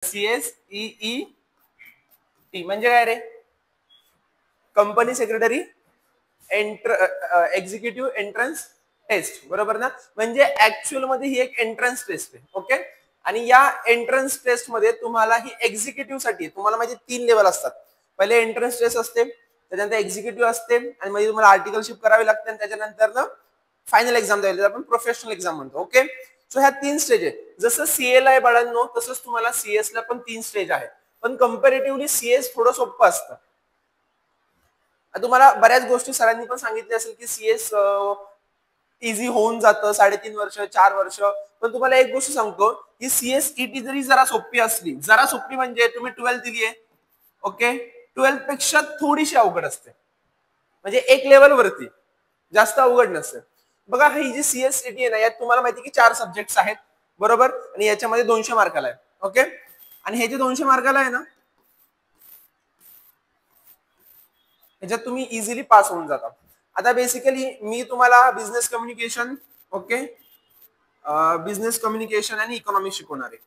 CSEET म्हणजे काय रे? Company secretary executive entrance test, बरोबर ना? म्हणजे ऍक्च्युअल मध्ये ही एक एंट्रन्स टेस्ट आहे. ओके, आणि या एंट्रन्स टेस्ट मध्ये तुम्हाला ही एक्झिक्युटिव्ह साठी तुम्हाला माहिती 3 लेवल असतात. पहिले एंट्रन्स टेस्ट असते, त्याच्यानंतर एक्झिक्युटिव्ह असते, आणि म्हणजे तुम्हाला आर्टिकलशिप करावी लागते, आणि त्याच्यानंतर ना फायनल एक्झाम द्यावी आपण प्रोफेशनल एक्झाम म्हणतो. ओके, सो ह्या 3 स्टेज आहेत. जसं सीए ला आहे बाळांनो, तसंच तुम्हाला सीएस ला पण 3 स्टेज आहेत. पण कंपॅरेटिव्हली सीएस थोडं सोपं असतं. तुम्हाला बऱ्याच गोष्टी सरांनी पण सांगितल्या असेल की सीएस इझी होऊन जातं 3.5 वर्ष 4 वर्ष. पण तुम्हाला एक गोष्ट सांगतो की सीएसईटी जरी जरा सोपी असली, जरा सोपी म्हणजे तुम्ही 12 दिली आहे, ओके, 12 पेक्षा थोडीशी अवघड असते, म्हणजे एक लेवल वरती, जास्त अवघड नसते. बघा ही जी सीएसईटी आहे ना, यात तुम्हाला माहिती की 4 सब्जेक्ट आहेत, बरोबर, आणि याच्यामध्ये 200 मार्काला आहे. ओके, आणि हे जे 200 मार्काला आहे ना, ह्याच्यात तुम्ही इझिली पास होऊन जाता. आता बेसिकली मी तुम्हाला business communication, okay, business communication आणि इकॉनॉमिक्स शिकवणार आहे.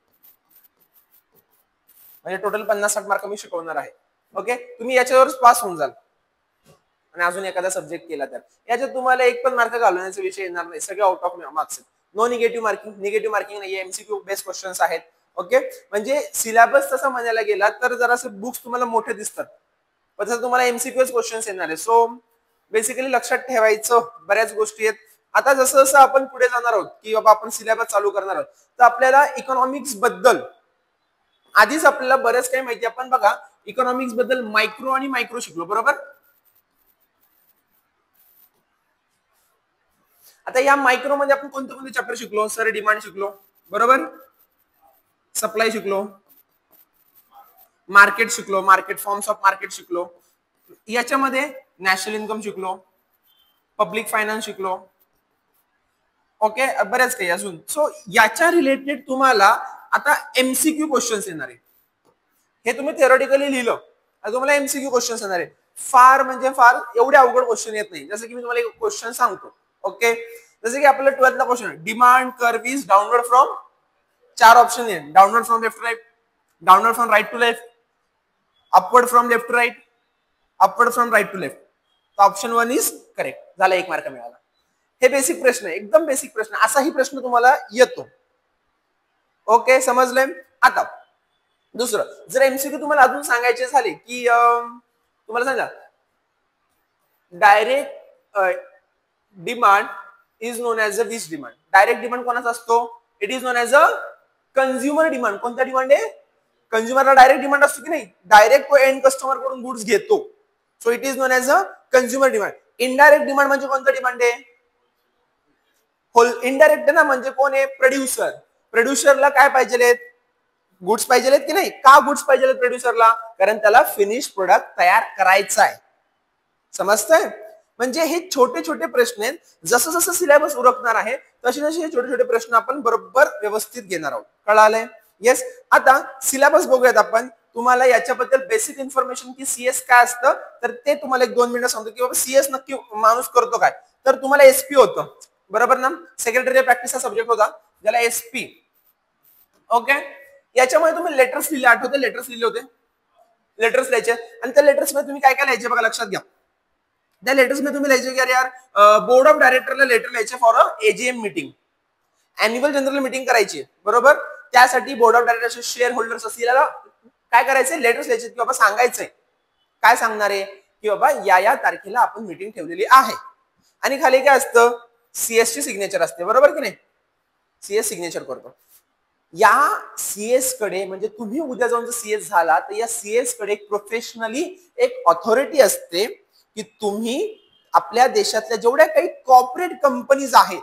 म्हणजे टोटल 50-60 मार्क मी शिकवणार आहे. ओके, तुम्ही याच्यावर पास होऊन जाल, आणि अजून एखादा सब्जेक्ट केला तर याच्यात तुम्हाला एक पण मार्क घालवण्याचा विषय येणार नाही, सगळे out of marks. No negative marking, negative marking नाही, एमसीक्यू बेस्ड क्वेश्चन्स आहेत. ओके, म्हणजे सिलेबस तसा म्हणायला गेला तर जरासे बुक्स तुम्हाला मोठे दिसतात, पण तसं तुम्हाला एमसीक्यूच क्वेश्चन्स येणार आहे. सो बेसिकली लक्षात ठेवायचं बऱ्याच गोष्टी आहेत. आता जसं जसं आपण पुढे जाणार आहोत की बाबा आपण सिलेबस चालू करणार आहोत, तर आपल्याला इकॉनॉमिक्स बद्दल आधीच आपल्याला बरंच काही माहिती. आपण बघा इकॉनॉमिक्स बद्दल मायक्रो आणि मायक्रो शिकलो, बरोबर. आता या मायक्रो मध्ये आपण कोणते कोणते चॅप्टर शिकलो सर? डिमांड शिकलो, बरोबर, सप्लाय शिकलो, मार्केट शिकलो, मार्केट फॉर्म्स ऑफ मार्केट शिकलो, याच्यामध्ये नॅशनल इन्कम शिकलो, पब्लिक फायनान्स शिकलो, ओके, बऱ्याच काही अजून. सो याच्या रिलेटेड तुम्हाला आता एमसीक्यू क्वेश्चन्स येणार आहे. हे तुम्ही थिअरॉटिकली लिहिलं, तुम्हाला एमसीक्यू क्वेश्चन्स येणार आहे. फार म्हणजे फार एवढे अवघड क्वेश्चन येत नाही. जसं की मी तुम्हाला एक क्वेश्चन सांगतो, ओके, जसं की आपल्याला 12th ला question, demand curve is downward from, 4 option आहे, downward from left to right, downward from right to left, upward from left to right, upward from right to left. Option 1 is correct. झाला, 1 mark मिळाला. हे basic प्रश्न आहे, एकदम basic प्रश्न. असाही प्रश्न तुम्हाला येतो. ओके, समजलंय. आता दुसरं, जर एमसीक्यू तुम्हाला अजून सांगायचे झाले की तुम्हाला सांगा direct demand is non as a which demand. Direct demand कोणाचा असतो? It is non as a consumer demand. कोणता डिमांड आहे? कंझ्युमरला डायरेक्ट डिमांड असतो की नाही, डायरेक्ट तो एंड कस्टमर कडून गुड्स घेतो. So it is non as a consumer demand. Indirect demand म्हणजे कोणता डिमांड आहे? इनडायरेक्ट ना, म्हणजे कोण आहे? प्रोड्युसर. प्रोड्युसरला काय पाहिजे? गुड्स पाहिजे की नाही? का गुड्स पाहिजे प्रोड्युसरला? कारण त्याला फिनिश प्रोडक्ट तयार करायचा आहे. समजतंय? म्हणजे हे छोटे छोटे प्रश्न आहेत. जसं जसं सिलेबस उरकणार आहे तसे तसे हे छोटे छोटे प्रश्न आपण बरोबर व्यवस्थित घेणार आहोत. कळालंय? येस. आता सिलेबस बघूयात आपण. तुम्हाला याच्याबद्दल बेसिक इन्फॉर्मेशन की सीएस काय असतं, तर ते तुम्हाला 1-2 मिनिटं सांगतो की बाबा सीएस नक्की माणूस करतो काय. तर तुम्हाला एसपी होतं, बरोबर ना, सेक्रेटरी प्रॅक्टिस हा सब्जेक्ट होता, ज्याला एसपी. ओके, याच्यामध्ये तुम्ही लेटर्स लिहिले, आठवते लेटर्स लिहिले होते, लेटर्स लिहायचे, आणि त्या लेटर्स मध्ये तुम्ही काय काय लिहायचे बघा, लक्षात घ्या. त्या लेटर्स मध्ये तुम्ही लिहायचे की अरे यार बोर्ड ऑफ डायरेक्टरला लेटर लिहायचे for AGM meeting, annual general meeting करायची, बरोबर. त्यासाठी बोर्ड ऑफ डायरेक्टरचे शेअर होल्डर्स असतील काय करायचे? लेटर्स लिहायचे की बाबा सांगायचंय. काय सांगणार आहे? की बाबा या तारखेला आपण मीटिंग ठेवलेली आहे, आणि खाली काय असतं? सीएस ची सिग्नेचर असते, बरोबर की नाही. सीएस सिग्नेचर करतो. या सीएस कडे, म्हणजे तुम्ही उद्या जाऊन जर सीएस झाला तर या सीएस कडे प्रोफेशनली एक ऑथॉरिटी असते की तुम्ही आपल्या देशातल्या जेवढ्या काही कॉर्पोरेट कंपनीज आहेत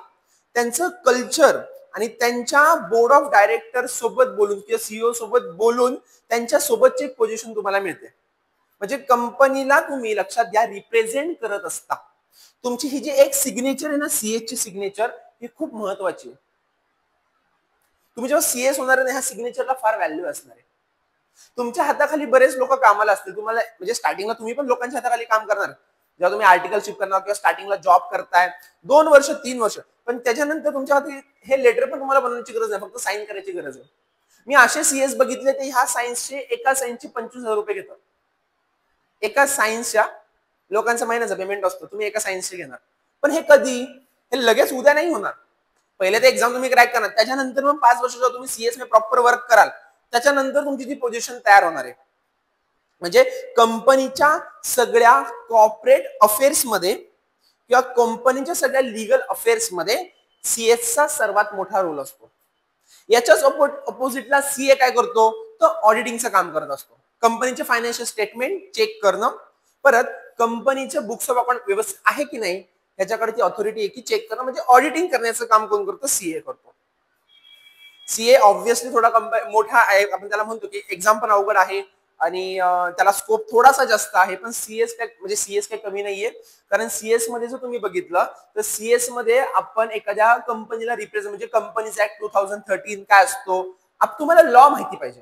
त्यांचं कल्चर आणि त्यांच्या बोर्ड ऑफ डायरेक्टर सोबत बोलून किंवा सीईओ सोबत बोलून त्यांच्या सोबतची एक पोझिशन तुम्हाला मिळते. म्हणजे कंपनीला तुम्ही लक्षात घ्या रिप्रेझेंट करत असता. तुमची ही जी एक सिग्नेचर आहे ना, सीएस ची सिग्नेचर, ही खूप महत्वाची आहे. तुम्ही जेव्हा सीएस होणार आहे, ह्या सिग्नेचरला फार व्हॅल्यू असणार आहे. तुमच्या हाताखाली बरेच लोक कामाला असतील. तुम्हाला म्हणजे स्टार्टिंगला तुम्ही पण लोकांच्या हाताखाली काम करणार, जेव्हा तुम्ही आर्टिकलशिप करणार किंवा स्टार्टिंगला जॉब करताय 2 वर्ष 3 वर्ष, पण त्याच्यानंतर तुमच्या हाती हे लेटर पण तुम्हाला बनवण्याची गरज नाही, फक्त साईन करायची गरज आहे. मी असे सीएस बघितले ते ह्या सायन्सचे एका सायन्सचे 25,000 रुपये घेतात. एका सायन्सच्या लोकांचा महिन्याचा पेमेंट असतो, तुम्ही एका सायन्सचे घेणार. पण हे कधी? हे लगेच उद्या नाही होणार. पहिले ते एक्झाम तुम्ही क्रॅक करणार, त्याच्यानंतर मग 5 वर्ष जेव्हा तुम्ही सीएस मध्ये प्रॉपर वर्क कराल त्याच्यानंतर तुमची ती पोझिशन तयार होणार आहे. म्हणजे कंपनीच्या सगळ्या कॉर्पोरेट अफेअर्स मध्ये किंवा कंपनीच्या सगळ्या लिगल अफेअर्स मध्ये सीएसचा सर्वात मोठा रोल असतो. याच्याच अपोजिटला सीए काय करतो? तो ऑडिटिंगचं काम करत असतो. कंपनीचे फायनान्शियल स्टेटमेंट चेक करणं, परत कंपनीचे बुक्स ऑफ अकाउंट व्यवस्थित आहे की नाही याच्याकडे ती ऑथॉरिटी आहे की चेक करणं, म्हणजे ऑडिटिंग करण्याचं काम कोण करतो? सीए करतो. सीए ऑब्व्हियसली थोडा मोठा आहे, आपण त्याला म्हणतो की एक्झाम पण अवघड आहे आणि त्याला स्कोप थोडासा जास्त आहे, पण सीएस काय म्हणजे सीएस काही कमी नाहीये. कारण सीएस मध्ये जर तुम्ही बघितलं तर सीएस मध्ये आपण एखाद्या कंपनीला रिप्रेझेंट म्हणजे कंपनीज ऍक्ट 2013 काय असतो, तुम्हाला लॉ माहिती पाहिजे.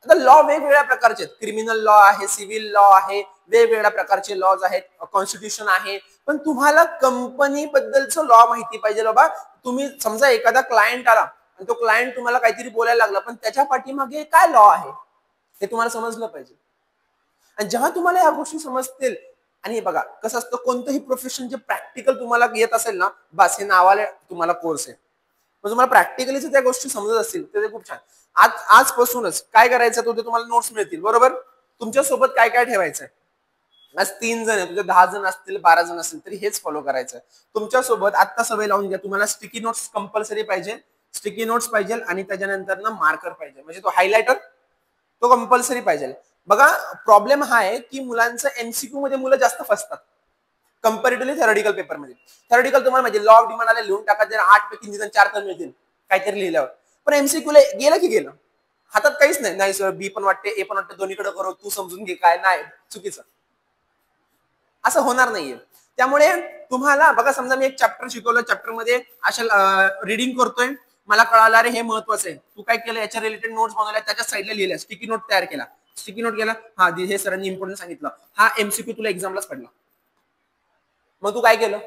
आता लॉ वेगवेगळ्या प्रकारचे आहेत, क्रिमिनल लॉ आहे, सिव्हिल लॉ आहे, वेगवेगळ्या प्रकारचे लॉज आहेत, कॉन्स्टिट्यूशन आहे. पण तुम्हाला कंपनी बद्दलचं लॉ माहिती पाहिजे. बाबा तुम्ही समजा एखादा क्लायंट आला आणि तो क्लायंट तुम्हाला काहीतरी बोलायला लागला, पण त्याच्या पाठीमागे काय लॉ आहे हे तुम्हाला समजलं पाहिजे. आणि जेव्हा तुम्हाला या गोष्टी समजतील, आणि हे बघा कसं असतं, कोणतंही प्रोफेशन जे प्रॅक्टिकल तुम्हाला येत असेल ना, बस हे नावाला तुम्हाला कोर्स आहे. मग तुम्हाला प्रॅक्टिकली त्या गोष्टी समजत असतील तर ते खूप छान. आजपासूनच काय करायचं ते तुम्हाला नोट्स मिळतील, बरोबर. तुमच्या सोबत काय काय ठेवायचंय, आज 3 जण आहे, तुझे 10 जण असतील, 12 जण असतील तरी हेच फॉलो करायचं. तुमच्या सोबत आता सवय लावून घ्या, तुम्हाला स्टिकी नोट्स कंपल्सरी पाहिजे. स्टिकी नोट्स पाहिजे आणि त्याच्यानंतर ना मार्कर पाहिजे, म्हणजे तो हायलायटर तो कंपल्सरी पाहिजे. बघा प्रॉब्लेम हा आहे की मुलांचं एमसीक्यू मध्ये मुलं जास्त फसतात कंपॅरेटिव्हली थेरॉटिकल पेपरमध्ये. थेरॉटिकल तुम्हाला माहिती लॉ ऑफ डिमांड आला लिहून टाका, जर 8 पैकी निदान 4 तर मिळतील काहीतरी लिहिल्यावर. पण एमसीक्यू ला गेलं की गेलं, हातात काहीच नाही. नाही सर बी पण वाटते ए पण वाटते, दोन्हीकडे करू, तू समजून घे, काय नाही चुकीचं, असं होणार नाहीये. त्यामुळे तुम्हाला बघा, समजा मी एक चॅप्टर शिकवलं, चॅप्टर मध्ये अशा रिडिंग करतोय, मला कळालं अरे हे महत्वाचं आहे, तू काय केलं याच्या रिलेटेड नोट्स बनवल्या, त्याच्या साईडला लिहिल्या, स्टिकी नोट तयार केला, स्टिकी नोट केला, हा हे सरांनी इम्पॉर्टंट सांगितलं, हा एमसीक्यू तुला एक्झामलाच पडला. मग तू काय केलं?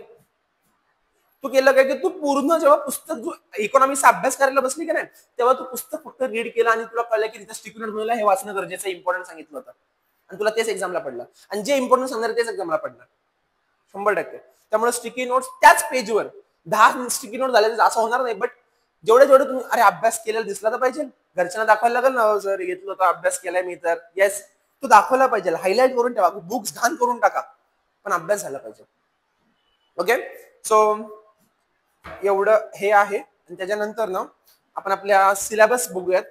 तू केलं काय की तू पूर्ण जेव्हा पुस्तक जो इकॉनॉमिक्सचा अभ्यास करायला बसली की नाही, तेव्हा तू पुस्तक फक्त रीड केलं आणि तुला कळलं की तिथे स्टिकी नोट बनवला, हे वाचणं गरजेचं, इम्पॉर्टंट सांगितलं होतं आणि तुला तेच एक्झामला पडलं. आणि जे इम्पॉर्टंट सांगणार तेच एक्झामला पडणार 100%. त्यामुळे स्टिकी नोट्स त्याच पेजवर 10 स्टिकी नोट झाले असं होणार नाही, बट जेवढे जेवढे तुम्ही अरे अभ्यास केलेला दिसला तर पाहिजे, घरच्यांना दाखवायला लागेल ना, सर घेतलं होतं अभ्यास केलाय मी तर, येस तू दाखवला पाहिजे, हायलाइट करून ठेवा, बुक्स घाण करून टाका, पण अभ्यास झाला पाहिजे. ओके, सो एवढं हे आहे. आणि त्याच्यानंतर ना आपण आपल्या सिलेबस बघूयात.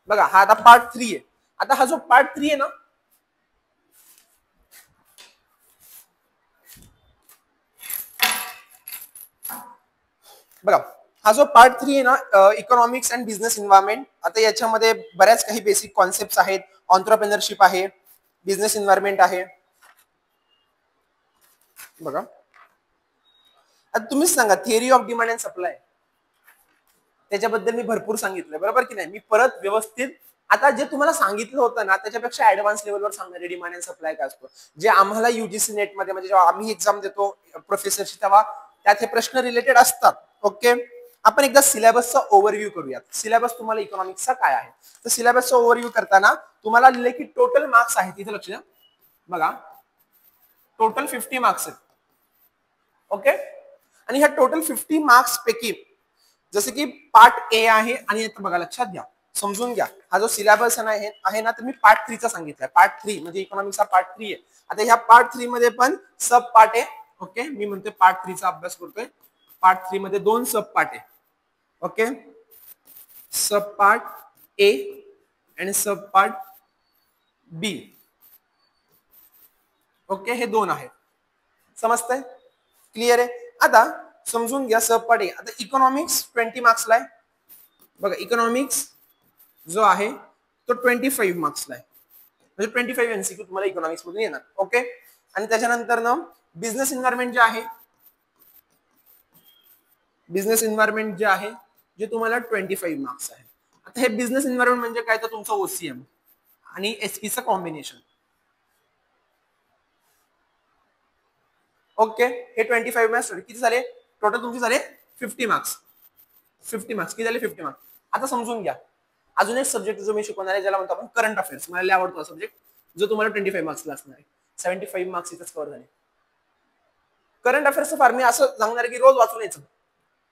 बघा हा आता पार्ट 3 आहे. आता हा जो पार्ट 3 आहे ना, बघा हा जो पार्ट 3 आहे ना, इकॉनॉमिक्स अँड बिझनेस एन्व्हायरमेंट. आता याच्यामध्ये बऱ्याच काही बेसिक कॉन्सेप्ट आहेत, ऑन्ट्रप्रेनरशिप आहे, बिझनेस एन्व्हायरमेंट आहे. बघा आता तुम्हीच सांगा, theory of demand and supply त्याच्याबद्दल मी भरपूर सांगितलंय, बरोबर की नाही. मी परत व्यवस्थित आता जे तुम्हाला सांगितलं होतं ना त्याच्यापेक्षा ऍडव्हान्स लेवलवर सांगणार डिमांड अँड सप्लाय काय असतो. जे आम्हाला युजीसी नेट मध्ये म्हणजे जेव्हा आम्ही एक्झाम देतो प्रोफेसरची, तेव्हा त्यात हे प्रश्न रिलेटेड असतात. ओके, आपण एकदा सिलेबसचा ओव्हरव्ह्यू करूयात. सिलेबस तुम्हाला इकॉनॉमिक्सचा काय आहे, तर सिलेबसचा ओव्हरव्ह्यू करताना तुम्हाला लिहिले की टोटल मार्क्स आहेत, इथे लक्ष द्या बघा, टोटल 50 मार्क्स आहेत. ओके, आणि ह्या टोटल 50 मार्क्स पैकी जसे की पार्ट ए आहे, आणि आता बघा लक्षात घ्या, समजून घ्या, हा जो सिलेबस आहे ना, तर मी पार्ट 3 चा सांगितलाय. पार्ट 3 म्हणजे इकॉनॉमिक्सचा पार्ट 3 आहे. आता ह्या पार्ट 3 मध्ये पण सब पार्ट आहे. ओके, मी म्हणतोय पार्ट 3 चा अभ्यास करतोय. पार्ट 3 मध्ये 2 सब पार्ट आहे. ओके, सब पार्ट ए आणि सब पार्ट बी. ओके, हे 2 आहेत. समजतंय? क्लिअर आहे? आता समजून घ्या सब पार्ट ए. आता इकॉनॉमिक्स 20 मार्क्सला आहे. बघा इकॉनॉमिक्स जो आहे तो 25 मार्क्सला आहे, म्हणजे 25 एमसीक्यू तुम्हाला इकॉनॉमिक्स मधून येणार. ओके, आणि त्याच्यानंतर ना बिझनेस एन्व्हायरमेंट जे आहे, बिझनेस एन्व्हायरमेंट जे आहे जे तुम्हाला 25 मार्क्स आहे. आता हे बिझनेस एन्व्हायरमेंट म्हणजे काय, तर तुमचं ओसीएम आणि एसपीचं कॉम्बिनेशन. ओके, हे 25 मार्क्स किती झाले टोटल तुमचे झाले 50 मार्क्स. 50 मार्क्स किती झाले 50 मार्क्स. आता समजून घ्या, अजून एक सब्जेक्ट जो मी शिकवणार आहे ज्याला म्हणतो आपण करंट अफेअर्स. मला लय आवडतो हा सब्जेक्ट, जो तुम्हाला 25 मार्क्सला असणार आहे. 75 मार्क्स इथंच कव्हर झाले. करंट अफेअर्सचं फार मी असं सांगणार की रोज वाचून यायचं,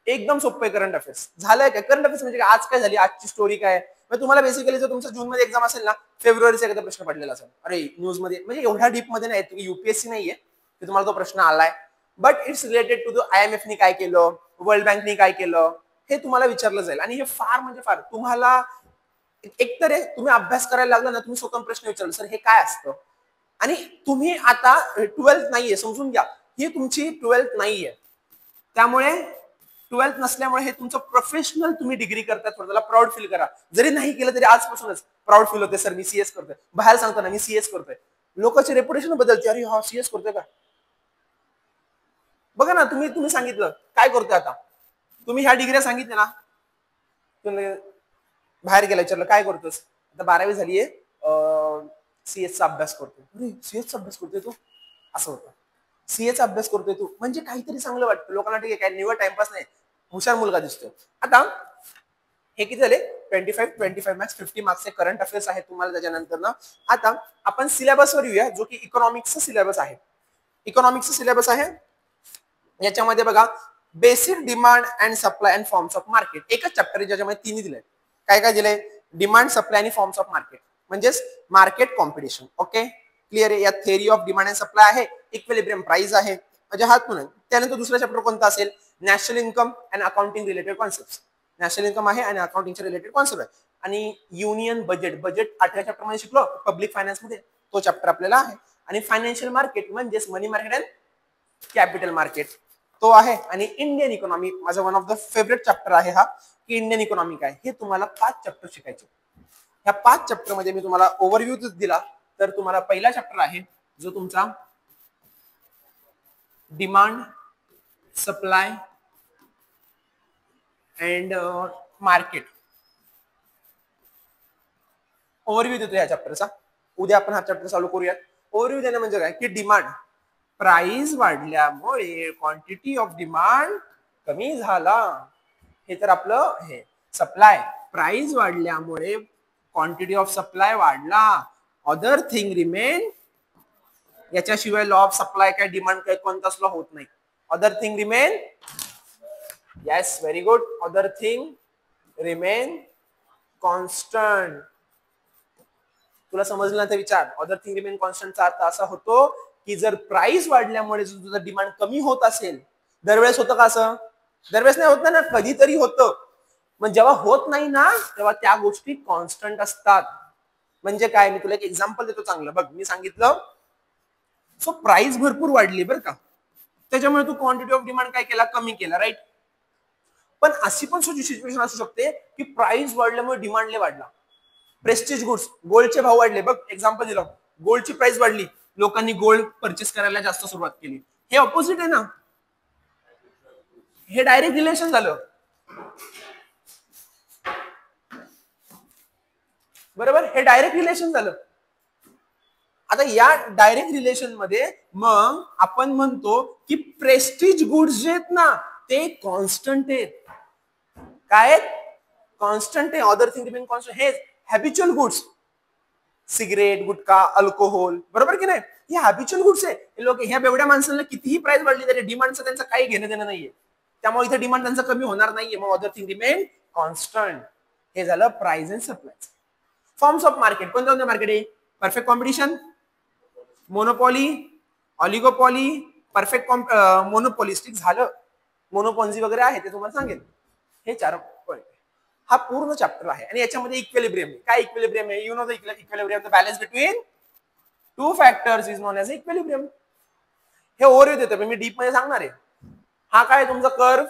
एकदम सोपं आहे करंट अफेअर्स. झालंय काय करंट अफेअर्स म्हणजे आज काय झाली, आजची स्टोरी काय. मग तुम्हाला बेसिकली जर तुमचं जून मध्ये एक्झाम असेल ना, फेब्रुवारीचा एखादा प्रश्न पडलेला असेल, अरे न्यूज मध्ये, म्हणजे एवढ्या डीप मध्ये नाही, युपीएससी नाहीये की तुम्हाला तो प्रश्न आलाय, but it's related to IMF नी काय केलं, वर्ल्ड बँकनी काय केलं, हे तुम्हाला विचारलं जाईल. आणि हे फार म्हणजे फार तुम्हाला एकतर तुम्ही अभ्यास करायला लागला ना, तुम्ही स्वतः प्रश्न विचारला सर हे काय असतं. आणि तुम्ही आता 12th नाहीये, समजून घ्या, ही तुमची 12th नाहीये. त्यामुळे 12th नसल्यामुळे हे तुमचं प्रोफेशनल तुम्ही डिग्री करता, त्याला प्राऊड फील करा. जरी नाही केलं तरी आजपासूनच प्राऊड फील होते, सर मी CS करतोय. बाहेर सांगताना मी CS करतोय, लोकांचे रेप्युटेशन बदलते, अरे हा CS करतोय का. बघा ना, तुम्ही सांगितलं काय करतोय, आता तुम्ही ह्या डिग्री सांगितल्या ना, तुम्ही बाहेर गेला विचारलं काय करतोस, आता 12वी झालीये, CS चा अभ्यास करतोय. अरे CS चा अभ्यास करतोय तू, असं होतं. CS चा अभ्यास करतोय तू म्हणजे काहीतरी चांगलं वाटतं लोकांना, ठीक आहे काय निवड टाइमपास नाही, हुशार मुलगा दिसतोय. आता हे किती झाले, 25 मार्क्स, 50 मार्क्सचे करंट अफेअर्स आहेत तुम्हाला. त्याच्यानंतर ना आता आपण सिलेबसवर येऊया, जो की इकॉनॉमिक्सचा सिलेबस आहे. इकॉनॉमिक्सचा सिलेबस आहे, याच्यामध्ये बघा basic demand and supply and forms of market, एकच चॅप्टर आहे ज्याच्यामध्ये तिन्ही दिले. काय काय दिले, डिमांड, सप्लाय आणि फॉर्म्स ऑफ मार्केट, म्हणजेच मार्केट कॉम्पिटिशन. ओके क्लिअर आहे. या theory of demand and supply आहे, इक्विलिब्रियम प्राइस आहे, म्हणजे हात म्हणून. त्यानंतर दुसरा चॅप्टर कोणता असेल, national income and accounting related concept. National income आहे आणि अकाउंटिंगच्या रिलेटेड कॉन्सेप्ट आहे. आणि युनियन बजेट, बजेट 8व्या चॅप्टर मध्ये शिकलो पब्लिक फायनान्स मध्ये, तो चॅप्टर आपल्याला आहे. आणि फायनान्शियल मार्केट म्हणजेच मनी मार्केट अँड कॅपिटल मार्केट, तो आहे. आणि इंडियन इकॉनॉमी माझा one of the favourite chapter आहे हा, की इंडियन इकॉनॉमी काय. हे तुम्हाला 5 चॅप्टर शिकायचे. ह्या 5 चॅप्टर मध्ये मी तुम्हाला ओव्हरव्ह्यू दिला, तर तुम्हाला पहिला चॅप्टर आहे जो तुमचा demand, supply and market. Overview देतो या चॅप्टरचा. उद्या आपण हा चॅप्टर चालू करूयात. ओव्हरव्ह्यू देणं म्हणजे काय, की डिमांड, प्राइस वाढल्यामुळे क्वांटिटी ऑफ डिमांड कमी झाला, हे तर आपलं हे. सप्लाय, प्राइस वाढल्यामुळे क्वांटिटी ऑफ सप्लाय वाढला, अदर थिंग रिमेन, याच्याशिवाय लॉ ऑफ सप्लाय काय, डिमांड काय कोणताच लॉ होत नाही. Other thing remain, yes very good, other thing remain constant. तुला समजलं ना ते विचार. अदर थिंग रिमेन कॉन्स्टंटचा अर्थ असा होतो की जर प्राइस वाढल्यामुळे जर तुझं डिमांड कमी होत असेल, दरवेळेस होतं का असं, दरवेळेस नाही होत ना, कधीतरी होतं. मग जेव्हा होत नाही ना, तेव्हा त्या गोष्टी कॉन्स्टंट असतात. म्हणजे काय, मी तुला एक एक्झाम्पल देतो चांगलं बघ. मी सांगितलं सो प्राइस भरपूर वाढली बरं का, त्याच्यामुळे तू क्वांटिटी ऑफ डिमांड काय केला, कमी केला, राईट. पण अशी पण सिच्युएशन असू शकते की प्राइस वाढल्यामुळे डिमांड लय वाढला. प्रेस्टिज गुड्स, गोल्डचे भाव वाढले बघ, एक्झाम्पल दिलं, गोल्डची प्राइस वाढली, लोकांनी गोल्ड परचेस करायला जास्त सुरुवात केली. हे ऑपोजिट आहे ना, हे डायरेक्ट रिलेशन झालं, बरोबर. हे डायरेक्ट रिलेशन झालं. आता या डायरेक्ट रिलेशन मध्ये मग आपण म्हणतो की प्रेस्टिज गुड्स जे आहेत ना ते कॉन्स्टंट आहेत. काय कॉन्स्टंट आहे, अदर थिंग रिमेन कॉन्स्टंट. हे हॅबिच्युअल गुड्स, सिगरेट, गुटखा, अल्कोहोल, बरोबर की नाही, हे हॅबिच्युअल गुड्स आहे. लोक ह्या बेवड्या माणसांना कितीही प्राइस वाढली तरी डिमांडचं त्यांचं काही घेणं देणं नाहीये, त्यामुळे इथे डिमांड त्यांचं कमी होणार नाहीये. मग अदर थिंग रिमेन कॉन्स्टंट. हे झालं price and supply. Forms of market, कोणत्या कोणत्या मार्केट आहे, perfect competition, monopoly, ऑलिगोपॉली, perfect monopolistic झालं, मोनोपॉन्झी वगैरे आहे ते तुम्हाला सांगेल. हे 4 पॉईंट, हा पूर्ण चॅप्टर आहे. आणि याच्यामध्ये इक्विलिब्रियम, काय इक्विलिब्रियम आहे, you know the equilibrium, the balance between 2 factors is known as equilibrium. हे ओव्हरव्ह्यू देतो मी डीप मध्ये सांगणार आहे. हा काय तुमचा कर्व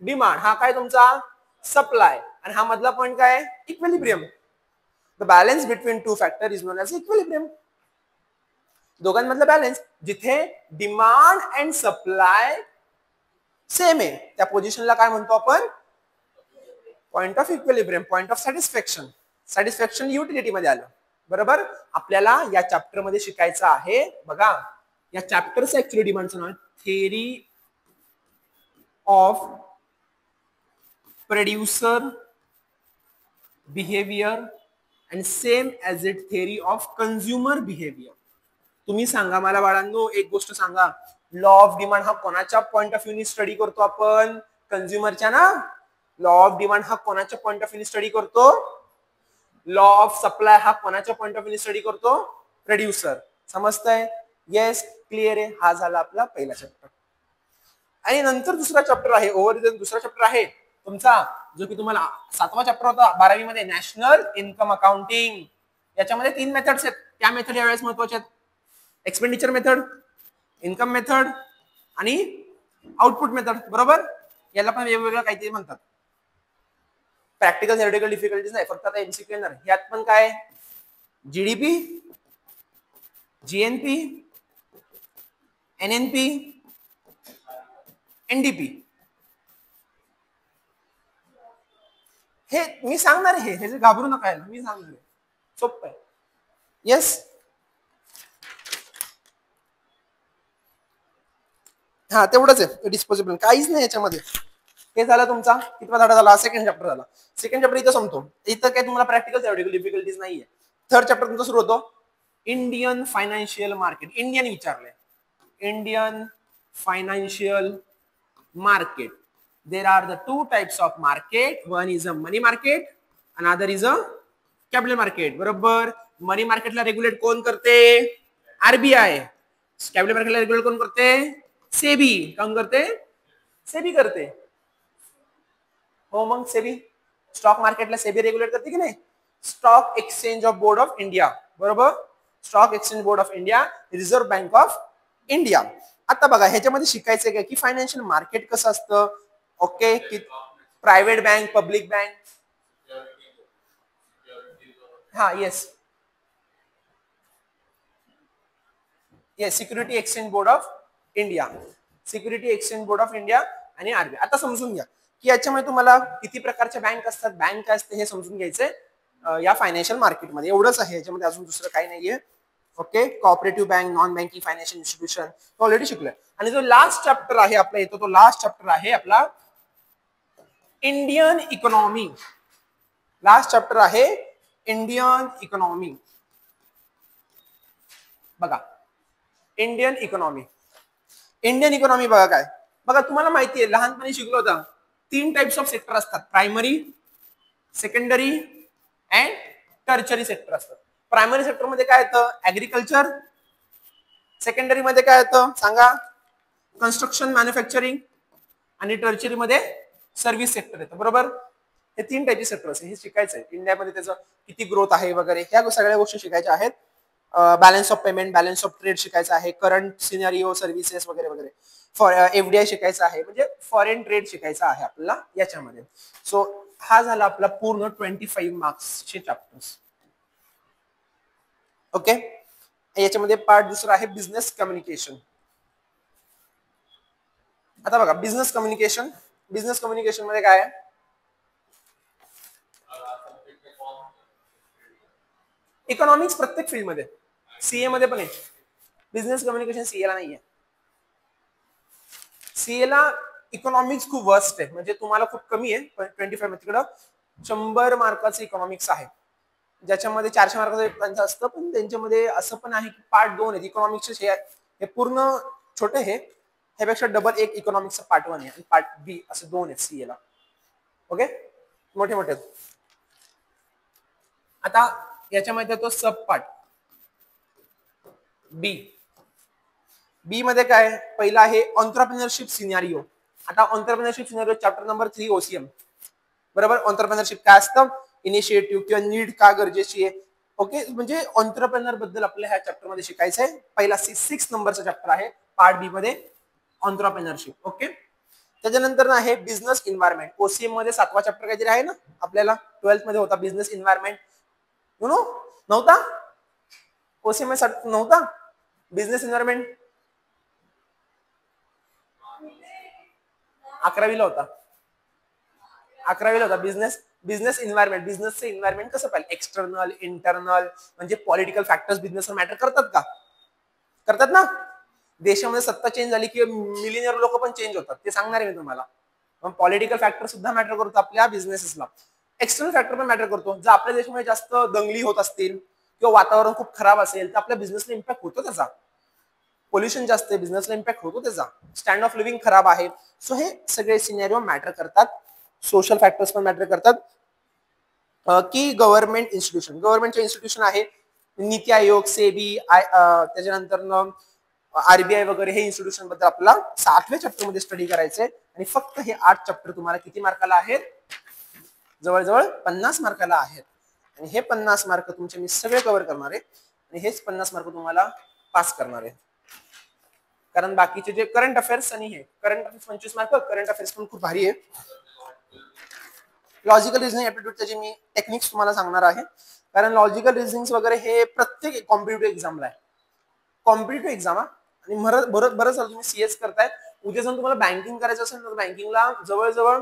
डिमांड, हा काय तुमचा सप्लाय, आणि हा मधला पॉईंट काय equilibrium. The balance between 2 factor is known as equilibrium. दोघांमधला बॅलन्स जिथे डिमांड अँड सप्लाय सेम आहे त्या पोझिशनला काय म्हणतो आपण, point of equilibrium, point of satisfaction. Satisfaction utility मध्ये आलं, बरोबर. आपल्याला या चॅप्टर मध्ये शिकायचं आहे, बघा या चॅप्टरचं ऍक्च्युअली डिमांडचं नाव theory of producer behaviour and same as it theory of consumer behaviour. तुम्ही सांगा मला बाळांनो, एक गोष्ट सांगा, लॉ ऑफ डिमांड हा कोणाच्या पॉइंट ऑफ व्ह्यूनी स्टडी करतो आपण? कन्झ्युमरच्या ना. लॉ ऑफ डिमांड हा कोणाच्या पॉइंट ऑफ व्ह्यूनी स्टडी करतो? लॉ ऑफ सप्लाय हा कोणाच्या पॉइंट ऑफ व्ह्यूनी स्टडी करतो? प्रोड्युसर. समजतंय? येस, क्लिअर आहे. हा झाला आपला पहिला चॅप्टर. आणि नंतर दुसरा चॅप्टर आहे, ओव्हर दुसरा चॅप्टर आहे तुमचा, जो की तुम्हाला 7वा चॅप्टर होता 12वी मध्ये, नॅशनल इन्कम अकाउंटिंग. याच्यामध्ये 3 मेथड्स आहेत. त्या मेथड यावेळेस महत्वाच्या आहेत. एक्सपेंडिचर मेथड, इन्कम मेथड आणि आउटपुट मेथड. बरोबर? याला पण वेगवेगळं काहीतरी म्हणतात. प्रॅक्टिकल थेरिटिकल डिफिकल्टीज नाही, फक्त आता एमसीक्यू येणार. यात पण काय? GDP, GNP, NNP, NDP. हे मी सांगणार आहे, हे घाबरू नका, मी सांगणार आहे. सोपं आहे. येस. हा तेवढंच आहे. डिस्पोजेबल काहीच नाही याच्यामध्ये. हे झालं तुमचा कितवा धडा झाला? सेकंड चॅप्टर झाला. सेकंड चॅप्टर इथं संपतो. इथं काय तुम्हाला प्रॅक्टिकल थेरिटिकल डिफिकल्टीज नाहीये. थर्ड चॅप्टर तुमचा सुरू होतो. Indian financial market. इंडियन विचारलंय. Indian financial market. There are the 2 types of market. One is a money market, another is a capital market. बरोबर? मनी मार्केटला रेग्युलेट कोण करते? आरबीआय. कॅपिटल मार्केटला रेग्युलेट कोण करते? सेबी. कोण करते? सेबी करते. हो मग सेबी. स्टॉक मार्केटला सेबी रेग्युलेट करते की नाही? Stock exchange of board of India. बरोबर? Stock exchange board of India, reserve bank of India. आता बघा ह्याच्यामध्ये शिकायचंय काय की फायनान्शियल मार्केट कसं असतं. ओके, की प्रायव्हेट बँक, पब्लिक बँक. हा yes yes, security exchange board of India. Security exchange board of India आणि आरबीआय. आता समजून घ्या की याच्यामध्ये तुम्हाला किती प्रकारच्या बँक असतात, बँक काय असते हे समजून घ्यायचंय या फायनान्शियल मार्केटमध्ये. एवढंच आहे, याच्यामध्ये अजून दुसरं काही नाहीये. Okay, cooperative bank, non banking financial institution already शिकलोय. आणि जो लास्ट चॅप्टर आहे आपला येतो, तो लास्ट चॅप्टर आहे आपला इंडियन इकॉनॉमी. लास्ट चॅप्टर आहे इंडियन इकॉनॉमी. बघा इंडियन इकॉनॉमी. इंडियन इकॉनॉमी बघा काय. बघा तुम्हाला माहिती आहे, लहानपणी शिकलो होता, 3 टाइप्स ऑफ सेक्टर असतात. Primary, secondary and tertiary sector असतात. प्रायमरी सेक्टर मध्ये काय येतं? ऍग्रिकल्चर. सेकंडरी मध्ये काय येतं सांगा? Construction, manufacturing. आणि टर्चरी मध्ये सर्व्हिस सेक्टर येतं. बरोबर? हे 3 टाइपचे सेक्टर असते. हे शिकायचं आहे. इंडियामध्ये त्याचं किती ग्रोथ आहे वगैरे, ह्या सगळ्या गोष्टी शिकायच्या आहेत. Balance of payment, balance of trade शिकायचं आहे. करंट सिनारिओ, सर्व्हिसेस वगैरे वगैरे. एफडीआय शिकायचं आहे, म्हणजे फॉरेन ट्रेड शिकायचं आहे आपल्याला याच्यामध्ये. सो हा झाला आपला पूर्ण 25 मार्क्सचे चॅप्टर्स. ओके, याच्यामध्ये पार्ट दुसरा आहे बिझनेस कम्युनिकेशन. आता बघा बिझनेस कम्युनिकेशन. बिझनेस कम्युनिकेशन मध्ये काय आहे? इकॉनॉमिक्स प्रत्येक फील्ड मध्ये, सीए मध्ये पण आहे. बिझनेस कम्युनिकेशन सीए ला नाहीये. सीए ला इकॉनॉमिक्स खूप वर्स्ट आहे, म्हणजे तुम्हाला खूप कमी आहे. 25 तिकडं 100 मार्काचं इकॉनॉमिक्स आहे, ज्याच्यामध्ये 400 मार्काचं असतं. पण त्यांच्यामध्ये असं पण आहे की पार्ट 2 आहेत इकॉनॉमिक्सचे. हे पूर्ण छोटे हे, ह्यापेक्षा डबल एक इकॉनॉमिक्सचा पार्ट 1 आहे आणि पार्ट बी, असं 2 आहेत सीए ला. ओके, मोठे मोठे. आता याच्यामध्ये तो सब पार्ट बी. बी मध्ये काय? पहिला आहे एंटरप्रेन्योरशिप सिनारिओ. आता entrepreneurship scenario chapter number 3 OCM. बरोबर? एंटरप्रेन्योरशिप काय असतं, इनिशिएटिव्ह किंवा नीड का गरजेची आहे. ओके, म्हणजे एंटरप्रेन्योर बद्दल आपल्याला ह्या चॅप्टर मध्ये शिकायचं आहे. पहिला 6 नंबरचा चॅप्टर आहे पार्ट बी मध्ये, एंटरप्रेन्योरशिप. ओके, त्याच्यानंतर आहे बिझनेस इन्व्हायरमेंट. ओसीएम मध्ये 7वा चॅप्टर काहीतरी आहे ना आपल्याला, 12th मध्ये होता बिझनेस इन्व्हायरमेंट. यु नो, नव्हता? ओसीएम मध्ये नव्हता बिझनेस इन्व्हायरमेंट? 11वीला होता. 11वीला होता बिझनेस इन्व्हायरमेंट. बिझनेसचं इन्व्हायरमेंट कसं पाहिजे? एक्सटर्नल, इंटरनल, म्हणजे पॉलिटिकल फॅक्टर्स बिझनेसवर मॅटर करतात का? करतात ना. देशामध्ये सत्ता चेंज झाली की मिलिनियर लोक पण चेंज होतात, ते सांगणार आहे मी तुम्हाला. पण पॉलिटिकल फॅक्टर सुद्धा मॅटर करतो आपल्या बिझनेसेसला. एक्सटर्नल फॅक्टर पण मॅटर करतो. जर आपल्या देशामध्ये जास्त दंगली होत असतील किंवा वातावरण खूप खराब असेल तर आपल्या बिझनेसला इम्पॅक्ट होतो त्याचा. पोल्युशन जास्त आहे, बिझनेसला इम्पॅक्ट होतो त्याचा. स्टँड ऑफ लिव्हिंग खराब आहे. सो हे सगळे सिनेरिओ मॅटर करतात. सोशल फॅक्टर्स पण मॅटर करतात. की गव्हर्नमेंट गव्हर्नमेंटचे इन्स्टिट्यूशन आहे, नीती आयोग, सेबी, त्याच्यानंतर आरबीआय वगैरे हे इन्स्टिट्यूशन बद्दल आपल्याला 7व्या चॅप्टर मध्ये स्टडी करायचंय. आणि फक्त हे 8 चॅप्टर तुम्हाला किती मार्काला आहेत? जवळजवळ 50 मार्काला आहेत. आणि हे 50 मार्क तुमचे मी सगळे कव्हर करणार आहे आणि हेच 50 मार्क तुम्हाला पास करणार आहे. कारण बाकीचे जे करंट अफेअर्स आणि हे current affairs 25 mark, current affairs पण खूप भारी आहे. लॉजिकल रिझनिंग ऍप्टिट्यूडचे जे मी टेक्निक्स तुम्हाला सांगणार आहे, कारण लॉजिकल रिझनिंग वगैरे हे प्रत्येक कॉम्पिटिटिव्ह एक्झामला आहे. कॉम्पिटिटिव्ह एक्झाम आणि बरंच झालं तुम्ही सीएस करताय, उद्या जर तुम्हाला बँकिंग करायचं असेल तर बँकिंगला जवळजवळ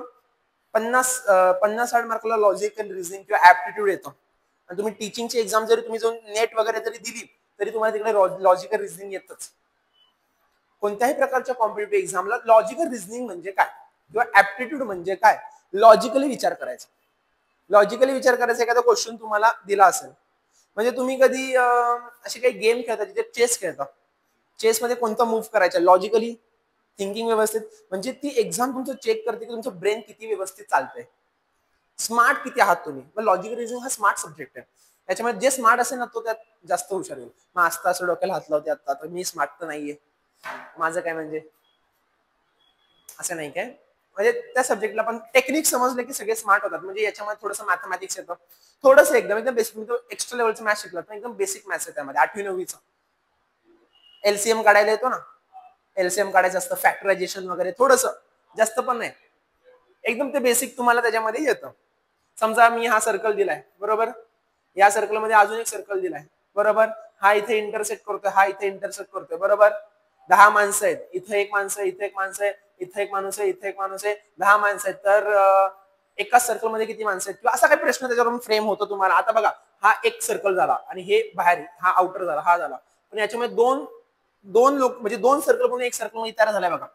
50-60 मार्कला लॉजिकल रिझनिंग किंवा ऍप्टिट्यूड येतं. आणि तुम्ही टीचिंगची एक्झाम जरी तुम्ही जाऊन नेट वगैरे जरी दिली तरी तुम्हाला तिकडे लॉजिकल रिझनिंग येतच. कोणत्याही प्रकारच्या कॉम्पिटिटिव्ह एक्झामला लॉजिकल रिझनिंग म्हणजे काय किंवा ऍप्टिट्यूड म्हणजे काय, लॉजिकली विचार करायचा. लॉजिकली विचार करायचा. एखादा क्वेश्चन तुम्हाला दिला असेल, म्हणजे तुम्ही कधी असे काही गेम खेळता जिथे चेस खेळता, चेसमध्ये कोणता मूव्ह करायचा, लॉजिकली थिंकिंग व्यवस्थित, म्हणजे ती एक्झाम तुमचं चेक करते की तुमचं ब्रेन किती व्यवस्थित चालतंय, स्मार्ट किती आहात तुम्ही. मग लॉजिकल रिझनिंग हा स्मार्ट सब्जेक्ट आहे. त्याच्यामध्ये जे स्मार्ट असेल ना तो त्यात जास्त हुशार होईल. मग असता असं डोक्याला हात लावते आता मी स्मार्ट तर नाहीये, माझं काय म्हणजे असं नाही काय. म्हणजे त्या सब्जेक्टला पण टेक्निक समजले की सगळे स्मार्ट होतात. म्हणजे याच्यामध्ये थोडंसं मॅथमॅटिक्स येतं, थोडंसं एकदम बेसिक. मी तो एक्स्ट्रा लेवलचं मॅथ्स शिकला पण एकदम बेसिक मॅथ्स आहे त्यामध्ये. 8वी-9वीचं एलसीएम काढायला येतो ना, एलसीएम काढायचं असतं, फॅक्टरायझेशन वगैरे थोडंसं, जास्त पण नाही, एकदम ते बेसिक तुम्हाला त्याच्यामध्ये येतं. समजा मी हा सर्कल दिलाय बरोबर, या सर्कलमध्ये अजून एक सर्कल दिलाय बरोबर, हा इथे इंटरसेक्ट करतोय, हा इथे इंटरसेक्ट करतोय बरोबर. 10 माणसं आहेत, इथे एक माणसं, इथे एक माणसं आहे, इथे एक माणूस आहे, इथे एक माणूस आहे, 10 माणसं आहेत. तर एकाच सर्कलमध्ये किती माणसं आहेत किंवा असा काही प्रश्न त्याच्यावरून फ्रेम होतो तुम्हाला. आता बघा हा एक सर्कल झाला आणि हे बाहेर, हा आउटर झाला, हा झाला, पण याच्यामध्ये दोन लोक म्हणजे 2 सर्कल म्हणून एक सर्कल मध्ये तयार झालाय बघा.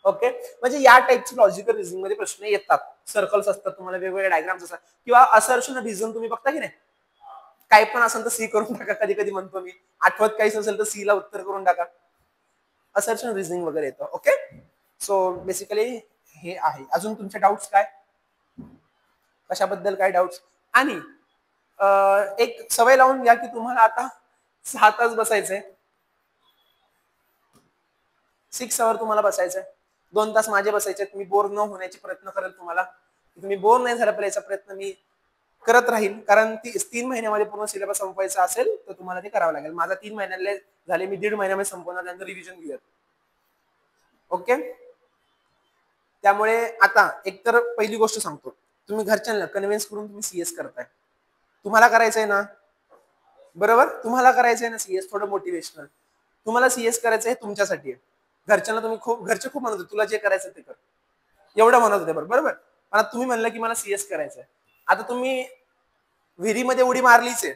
ओके, म्हणजे या टाइपचे लॉजिकल रिझनिंग मध्ये प्रश्न येतात. सर्कल्स असतात, तुम्हाला वेगवेगळे डायग्राम्स असतात किंवा असर्शन रिझन तुम्ही बघता की नाही. काही पण असेल तर सी करून टाका, कधी कधी म्हणतो मी, आठवत काहीच असेल तर सी ला उत्तर करून टाका. असर्शन रिझनिंग वगैरे येतं. ओके, सो बेसिकली हे आहे. अजून तुमचे डाऊट्स काय, कशाबद्दल काय डाऊट्स. आणि एक सवय लावून घ्या की तुम्हाला आता 6 तास बसायचंय, 6 आवर तुम्हाला बसायचंय. 2 तास माझे बसायचे. मी बोर न होण्याचे प्रयत्न करेल तुम्हाला, तुम्ही बोर नाही झाला पाहिजे याचा प्रयत्न मी करत राहील. कारण 3 महिन्यामध्ये पूर्ण सिलेबस संपवायचा असेल तर तुम्हाला ते करावं लागेल. माझा 3 महिन्याले झाले, मी 1.5 महिन्यामध्ये संपवणार, त्यानंतर रिव्हिजन घेऊयात. ओके, त्यामुळे आता एकतर पहिली गोष्ट सांगतो, तुम्ही घरच्यांना कन्व्हिन्स करून तुम्ही सीएस करताय. तुम्हाला करायचंय ना बरोबर, तुम्हाला करायचंय ना सीएस, थोडं मोटिवेशनल. तुम्हाला सीएस करायचं हे तुमच्यासाठी आहे. घरच्यांना तुम्ही घरचे खूप म्हणत होते तुला जे करायचं ते कर, एवढं म्हणत होते बरोबर. पण आता तुम्ही म्हणलं की मला सीएस करायचंय. आता तुम्ही विहिरीमध्ये उडी मारलीच आहे,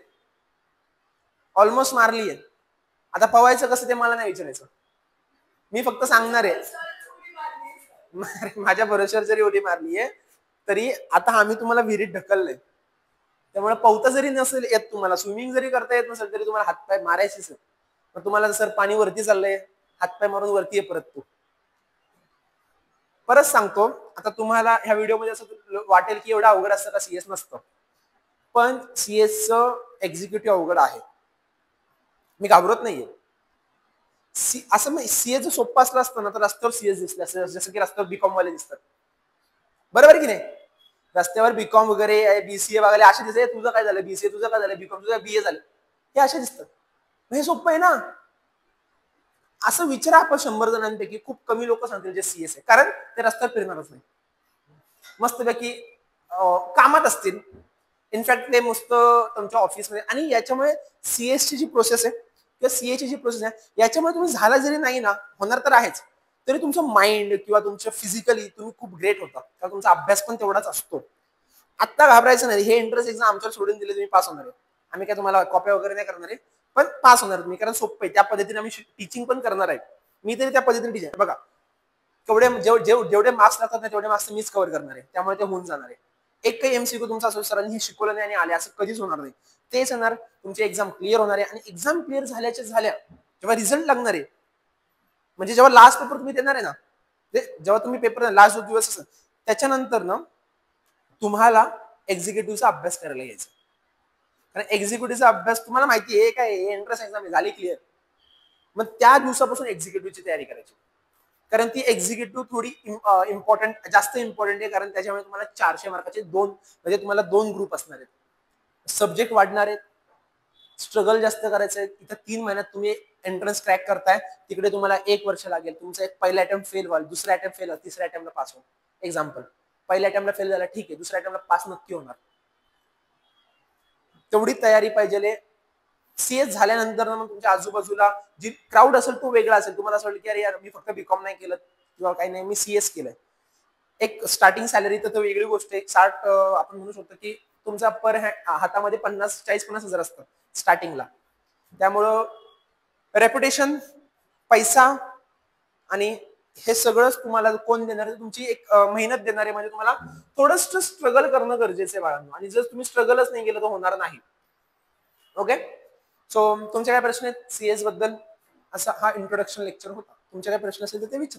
ऑलमोस्ट मारली आहे. आता पवायचं कसं ते मला नाही विचारायचं, मी फक्त सांगणार आहे. माझ्या भरोश्यावर जरी उडी मारली आहे तरी आता आम्ही तुम्हाला विहिरीत ढकललंय. त्यामुळे पवता जरी नसेल येत, तुम्हाला स्विमिंग जरी करता येत नसेल तरी तुम्हाला हातपाय मारायचेच आहे. मग तुम्हाला सर पाणी वरती चाललंय, हातपाय मारून वरती आहे परत तू. परत सांगतो, आता तुम्हाला ह्या व्हिडिओमध्ये असं वाटेल की एवढं अवघड असतं का, सीएस नसतं. पण सीएसचं एक्झिक्युटिव्ह अवघड आहे, मी घाबरत नाहीये. असं सीए जर सोप्पं असलं असतं ना तर रस्त्यावर सीएस दिसले असते, जसं की रस्त्यावर बीकॉम वाले दिसतात, बरोबर की नाही. रस्त्यावर बीकॉम वगैरे, बीसीए वगैरे असे दिसते. तुझं काय झालं बीसीए, तुझं काय झालं बीकॉम, तुझं बीए झालं, हे असे दिसतात. हे सोपं आहे ना. असं विचारा आपण 100 जणांपैकी खूप कमी लोक सांगतील जे सीएस आहे, कारण ते रस्त्यावर फिरणारच नाही, मस्तपैकी कामात असतील. इनफॅक्ट ते मस्त तुमच्या ऑफिसमध्ये. आणि याच्यामुळे सीएसची जी प्रोसेस आहे किंवा सीएची जी प्रोसेस आहे याच्यामुळे तुम्ही झाला जरी नाही ना, होणार तर आहेच, तरी तुमचं माइंड किंवा तुमच्या फिजिकली तुम्ही खूप ग्रेट होता, कारण तुमचा अभ्यास पण तेवढाच असतो. आत्ता घाबरायचं नाही, हे एंट्रन्स एक्झाम आमच्यावर सोडून दिले तुम्ही पास होणार आहे. आम्ही काय तुम्हाला कॉप्या वगैरे नाही करणार आहे, पण पास होणार तुम्ही, कारण सोपं आहे. त्या पद्धतीने आम्ही टीचिंग पण करणार आहे. मी तरी त्या पद्धतीने टीचर बघा, जेवढे मार्क्स लागतात ना तेवढे मार्क्स मीच कव्हर करणार आहे, त्यामुळे ते होऊन जाणार आहे. एक काही एमसीक्यू तुमचा असं सरांनी हे शिकवलं नाही आणि आले असं कधीच होणार नाही. तेच येणार, तुमची एक्झाम क्लिअर होणार आहे आणि एक्झाम क्लिअर झाल्याच्या झाल्या जेव्हा रिझल्ट लागणार आहे, म्हणजे जेव्हा लास्ट पेपर तुम्ही देणार आहे ना, जेव्हा तुम्ही पेपर लास्ट जो दिवस असेल त्याच्यानंतर ना तुम्हाला एक्झिक्युटिव्हचा अभ्यास करायला घ्यायचा. कारण एक्झिक्युटिव्हचा अभ्यास तुम्हाला माहिती आहे काय, एंट्रन्स एक्झाम झाली क्लिअर, मग त्या दिवसापासून एक्झिक्युटिव्हची तयारी करायची. कारण ती एक्झिक्युटिव्ह थोडी इम्पॉर्टंट, जास्त इम्पॉर्टंट आहे, कारण त्याच्यामुळे तुम्हाला 400 मार्काचे म्हणजे तुम्हाला 2 ग्रुप असणार आहेत, सब्जेक्ट वाढणार आहेत, स्ट्रगल जास्त करायचं आहे. इथं 3 महिन्यात तुम्ही एंट्रन्स क्रॅक करताय, तिकडे तुम्हाला 1 वर्ष लागेल. तुमचा एक पहिला अटेम्प्ट फेल व्हाल, दुसरा अटेम्प्ट फेल व्हाल, तिसऱ्या अटेम्प्टला पास होईल. एक्झाम्पल, पहिल्या अटेम्प्टला फेल झाला ठीक आहे, दुसऱ्या अटेम्प्टला पास नक्की होणार. तेवढी तयारी पाहिजे. सीएस झाल्यानंतर मग तुमच्या आजूबाजूला जी क्राऊड असेल तो वेगळा असेल. तुम्हाला असं वाटतं की अरे यार मी फक्त बीकॉम नाही केलं किंवा काही नाही, मी सीएस केलंय. एक स्टार्टिंग सॅलरी तर वेगळी गोष्ट आहे. 60 आपण म्हणू शकतो की तुमचा पर हातामध्ये 40-50 हजार असतं स्टार्टिंगला. त्यामुळं रेप्युटेशन, पैसा आणि हे सगळंच तुम्हाला कोण देणार आहे, तुमची एक मेहनत देणार आहे. म्हणजे तुम्हाला थोडंसं स्ट्रगल करणं गरजेचं आहे बाळांनो, आणि जर तुम्ही स्ट्रगलच नाही केलं तर होणार नाही. ओके, सो तुमचे काय प्रश्न आहेत सीएस बद्दल? असा हा इंट्रोडक्शन लेक्चर होता. तुमचे काय प्रश्न असेल तर ते विचारा.